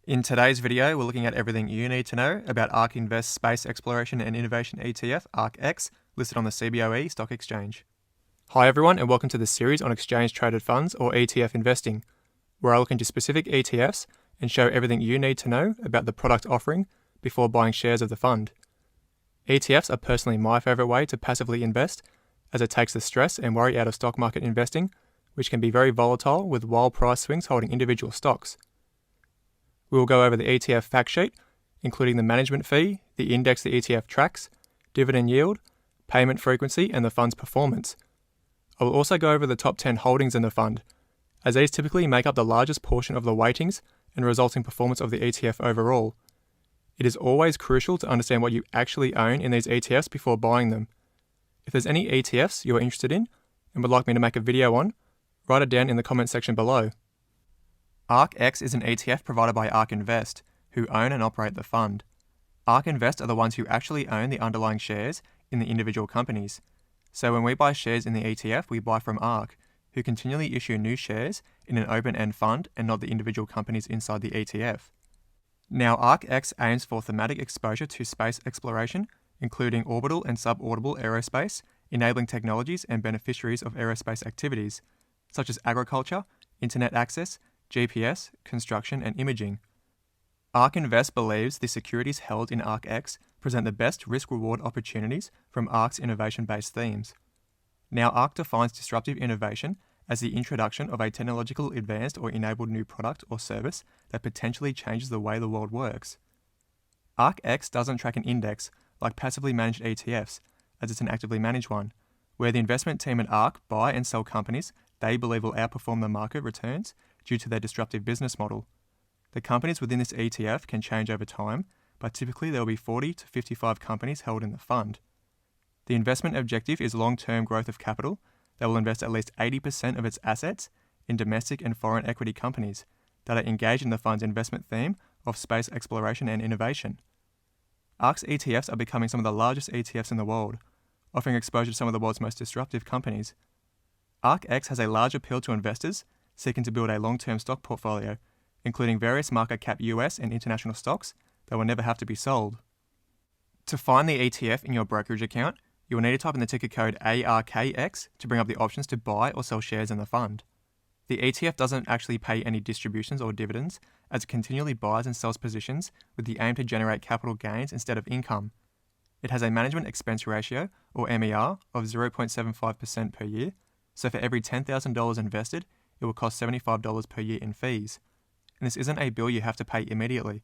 In today's video, we're looking at everything you need to know about ARK Invest's Space Exploration and Innovation ETF, ARKX, listed on the CBOE Stock Exchange. Hi everyone, and welcome to the series on Exchange Traded Funds, or ETF investing, where I look into specific ETFs and show everything you need to know about the product offering before buying shares of the fund. ETFs are personally my favourite way to passively invest, as it takes the stress and worry out of stock market investing, which can be very volatile with wild price swings holding individual stocks. We will go over the ETF fact sheet, including the management fee, the index the ETF tracks, dividend yield, payment frequency, and the fund's performance. I will also go over the top 10 holdings in the fund, as these typically make up the largest portion of the weightings and resulting performance of the ETF overall. It is always crucial to understand what you actually own in these ETFs before buying them. If there's any ETFs you are interested in and would like me to make a video on, write it down in the comment section below. ARKX is an ETF provided by ARK Invest, who own and operate the fund. ARK Invest are the ones who actually own the underlying shares in the individual companies. So when we buy shares in the ETF, we buy from ARK, who continually issue new shares in an open-end fund and not the individual companies inside the ETF. Now, ARKX aims for thematic exposure to space exploration, including orbital and suborbital aerospace, enabling technologies and beneficiaries of aerospace activities, such as agriculture, internet access, GPS, construction, and imaging. ARK Invest believes the securities held in ARKX present the best risk-reward opportunities from ARK's innovation-based themes. Now, ARK defines disruptive innovation as the introduction of a technological advanced or enabled new product or service that potentially changes the way the world works. ARKX doesn't track an index like passively managed ETFs, as it's an actively managed one, where the investment team at ARK buy and sell companies they believe will outperform the market returns due to their disruptive business model. The companies within this ETF can change over time, but typically there will be 40 to 55 companies held in the fund. The investment objective is long-term growth of capital that will invest at least 80% of its assets in domestic and foreign equity companies that are engaged in the fund's investment theme of space exploration and innovation. ARK's ETFs are becoming some of the largest ETFs in the world, offering exposure to some of the world's most disruptive companies. ARKX has a large appeal to investors seeking to build a long-term stock portfolio, including various market cap US and international stocks that will never have to be sold. To find the ETF in your brokerage account, you will need to type in the ticker code ARKX to bring up the options to buy or sell shares in the fund. The ETF doesn't actually pay any distributions or dividends, as it continually buys and sells positions with the aim to generate capital gains instead of income. It has a management expense ratio, or MER, of 0.75% per year, so for every $10,000 invested, it will cost $75 per year in fees. And this isn't a bill you have to pay immediately.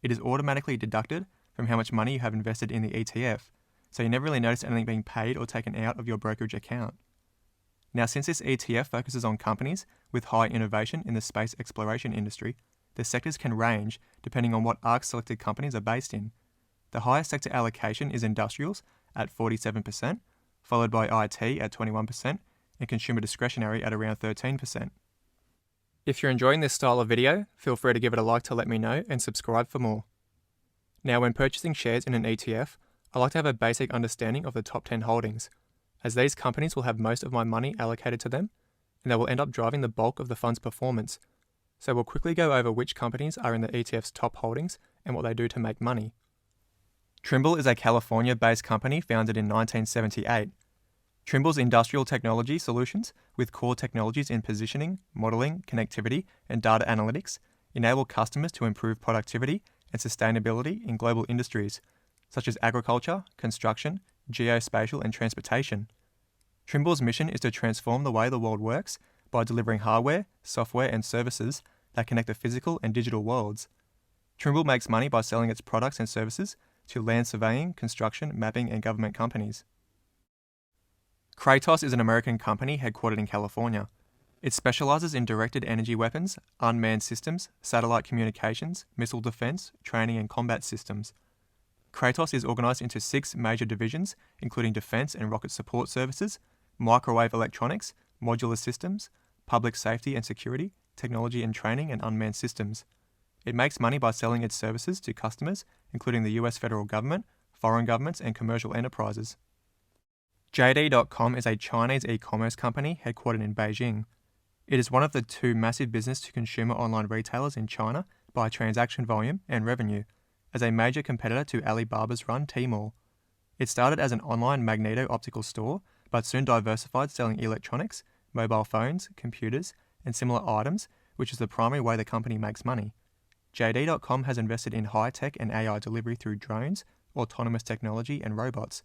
It is automatically deducted from how much money you have invested in the ETF, so you never really notice anything being paid or taken out of your brokerage account. Now, since this ETF focuses on companies with high innovation in the space exploration industry, the sectors can range depending on what ARK selected companies are based in. The highest sector allocation is industrials at 47%, followed by IT at 21%, and consumer discretionary at around 13%. If you're enjoying this style of video, feel free to give it a like to let me know and subscribe for more. Now, when purchasing shares in an ETF, I like to have a basic understanding of the top 10 holdings, as these companies will have most of my money allocated to them, and they will end up driving the bulk of the fund's performance. So we'll quickly go over which companies are in the ETF's top holdings and what they do to make money. Trimble is a California-based company founded in 1978. Trimble's industrial technology solutions, with core technologies in positioning, modeling, connectivity, and data analytics, enable customers to improve productivity and sustainability in global industries, such as agriculture, construction, geospatial, and transportation. Trimble's mission is to transform the way the world works by delivering hardware, software, and services that connect the physical and digital worlds. Trimble makes money by selling its products and services to land surveying, construction, mapping, and government companies. Kratos is an American company headquartered in California. It specializes in directed energy weapons, unmanned systems, satellite communications, missile defense, training, and combat systems. Kratos is organized into 6 major divisions, including defense and rocket support services, microwave electronics, modular systems, public safety and security, technology and training, and unmanned systems. It makes money by selling its services to customers, including the US federal government, foreign governments, and commercial enterprises. JD.com is a Chinese e-commerce company headquartered in Beijing. It is one of the 2 massive business-to-consumer online retailers in China, by transaction volume and revenue, as a major competitor to Alibaba's run Tmall. It started as an online magneto-optical store, but soon diversified, selling electronics, mobile phones, computers, and similar items, which is the primary way the company makes money. JD.com has invested in high-tech and AI delivery through drones, autonomous technology, and robots,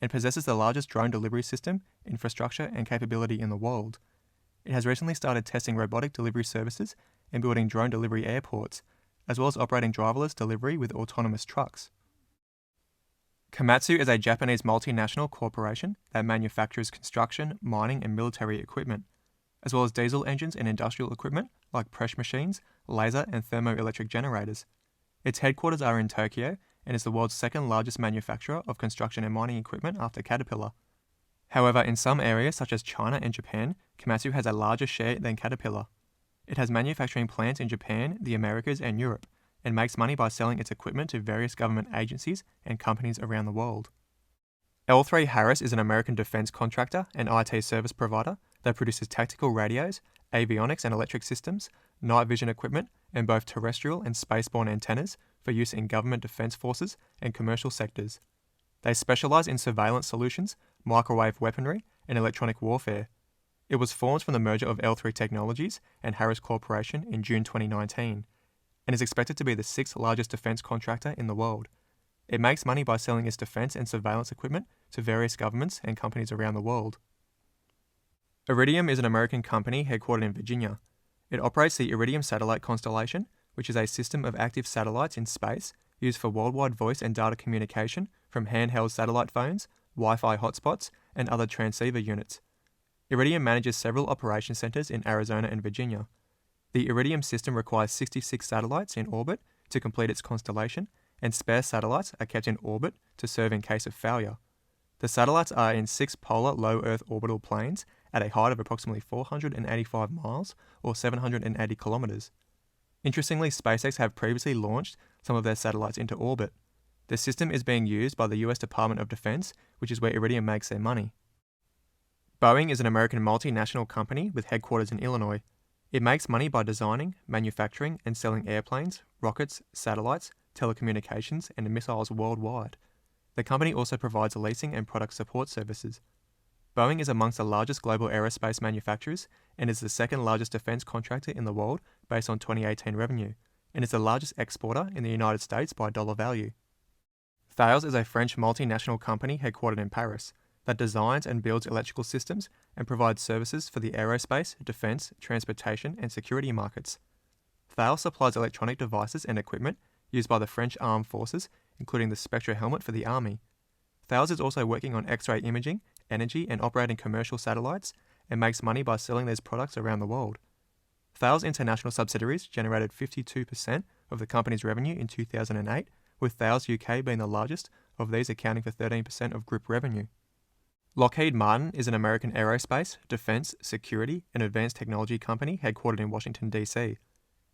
and possesses the largest drone delivery system, infrastructure, and capability in the world. It has recently started testing robotic delivery services and building drone delivery airports, as well as operating driverless delivery with autonomous trucks. Komatsu is a Japanese multinational corporation that manufactures construction, mining, and military equipment, as well as diesel engines and industrial equipment like press machines, laser and thermoelectric generators. Its headquarters are in Tokyo and is the world's second largest manufacturer of construction and mining equipment after Caterpillar. However, in some areas such as China and Japan, Komatsu has a larger share than Caterpillar. It has manufacturing plants in Japan, the Americas, and Europe, and makes money by selling its equipment to various government agencies and companies around the world. L3Harris is an American defense contractor and IT service provider that produces tactical radios, avionics and electric systems, night vision equipment, and both terrestrial and spaceborne antennas for use in government defense forces and commercial sectors. They specialize in surveillance solutions, microwave weaponry, and electronic warfare. It was formed from the merger of L3 Technologies and Harris Corporation in June 2019, and is expected to be the sixth largest defense contractor in the world. It makes money by selling its defense and surveillance equipment to various governments and companies around the world. Iridium is an American company headquartered in Virginia. It operates the Iridium satellite constellation, which is a system of active satellites in space used for worldwide voice and data communication from handheld satellite phones, Wi-Fi hotspots, and other transceiver units. Iridium manages several operation centers in Arizona and Virginia. The Iridium system requires 66 satellites in orbit to complete its constellation, and spare satellites are kept in orbit to serve in case of failure. The satellites are in 6 polar low Earth orbital planes at a height of approximately 485 miles or 780 kilometers. Interestingly, SpaceX have previously launched some of their satellites into orbit. The system is being used by the US Department of Defense, which is where Iridium makes their money. Boeing is an American multinational company with headquarters in Illinois. It makes money by designing, manufacturing, and selling airplanes, rockets, satellites, telecommunications, and missiles worldwide. The company also provides leasing and product support services. Boeing is amongst the largest global aerospace manufacturers and is the second largest defense contractor in the world based on 2018 revenue, and is the largest exporter in the United States by dollar value. Thales is a French multinational company headquartered in Paris that designs and builds electrical systems and provides services for the aerospace, defense, transportation, and security markets. Thales supplies electronic devices and equipment used by the French armed forces, including the Spectre helmet for the army. Thales is also working on X-ray imaging, energy, and operating commercial satellites, and makes money by selling these products around the world. Thales international subsidiaries generated 52% of the company's revenue in 2008, with Thales UK being the largest, of these accounting for 13% of group revenue. Lockheed Martin is an American aerospace, defense, security, and advanced technology company headquartered in Washington, D.C.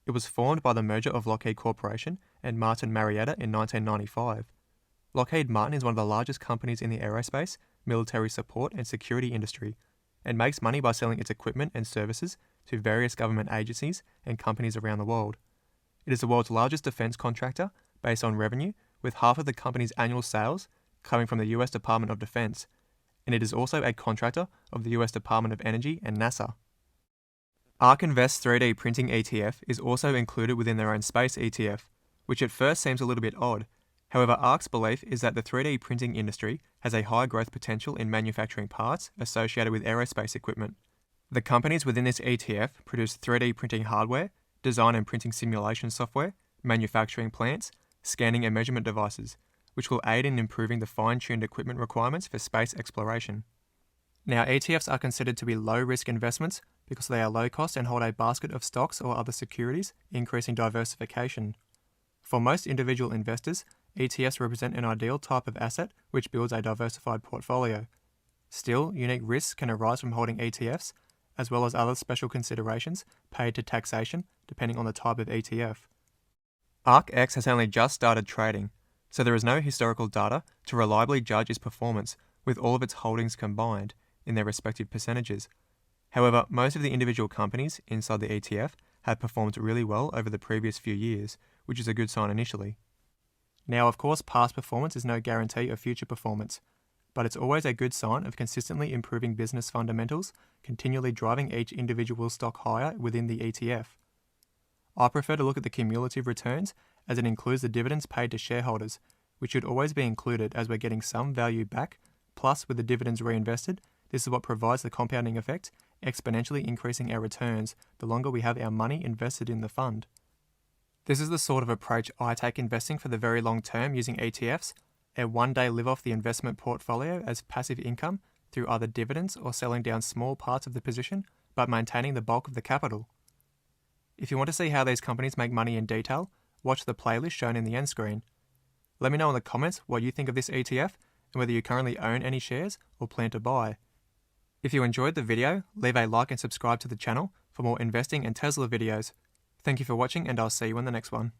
It was formed by the merger of Lockheed Corporation and Martin Marietta in 1995. Lockheed Martin is one of the largest companies in the aerospace, military support, and security industry, and makes money by selling its equipment and services to various government agencies and companies around the world. It is the world's largest defense contractor based on revenue, with half of the company's annual sales coming from the US Department of Defense, and it is also a contractor of the US Department of Energy and NASA. ARK Invest 3D Printing ETF is also included within their own space ETF, which at first seems a little bit odd. However, ARK's belief is that the 3D printing industry has a high growth potential in manufacturing parts associated with aerospace equipment. The companies within this ETF produce 3D printing hardware, design and printing simulation software, manufacturing plants, scanning and measurement devices, which will aid in improving the fine-tuned equipment requirements for space exploration. Now, ETFs are considered to be low-risk investments because they are low-cost and hold a basket of stocks or other securities, increasing diversification. For most individual investors, ETFs represent an ideal type of asset which builds a diversified portfolio. Still, unique risks can arise from holding ETFs, as well as other special considerations paid to taxation depending on the type of ETF. ARKX has only just started trading, so there is no historical data to reliably judge its performance with all of its holdings combined in their respective percentages. However, most of the individual companies inside the ETF have performed really well over the previous few years, which is a good sign initially. Now, of course, past performance is no guarantee of future performance, but it's always a good sign of consistently improving business fundamentals, continually driving each individual stock higher within the ETF. I prefer to look at the cumulative returns as it includes the dividends paid to shareholders, which should always be included as we're getting some value back, plus with the dividends reinvested, this is what provides the compounding effect, exponentially increasing our returns the longer we have our money invested in the fund. This is the sort of approach I take investing for the very long term using ETFs, and one day live off the investment portfolio as passive income through either dividends or selling down small parts of the position, but maintaining the bulk of the capital. If you want to see how these companies make money in detail, watch the playlist shown in the end screen. Let me know in the comments what you think of this ETF and whether you currently own any shares or plan to buy. If you enjoyed the video, leave a like and subscribe to the channel for more investing and Tesla videos. Thank you for watching, and I'll see you in the next one.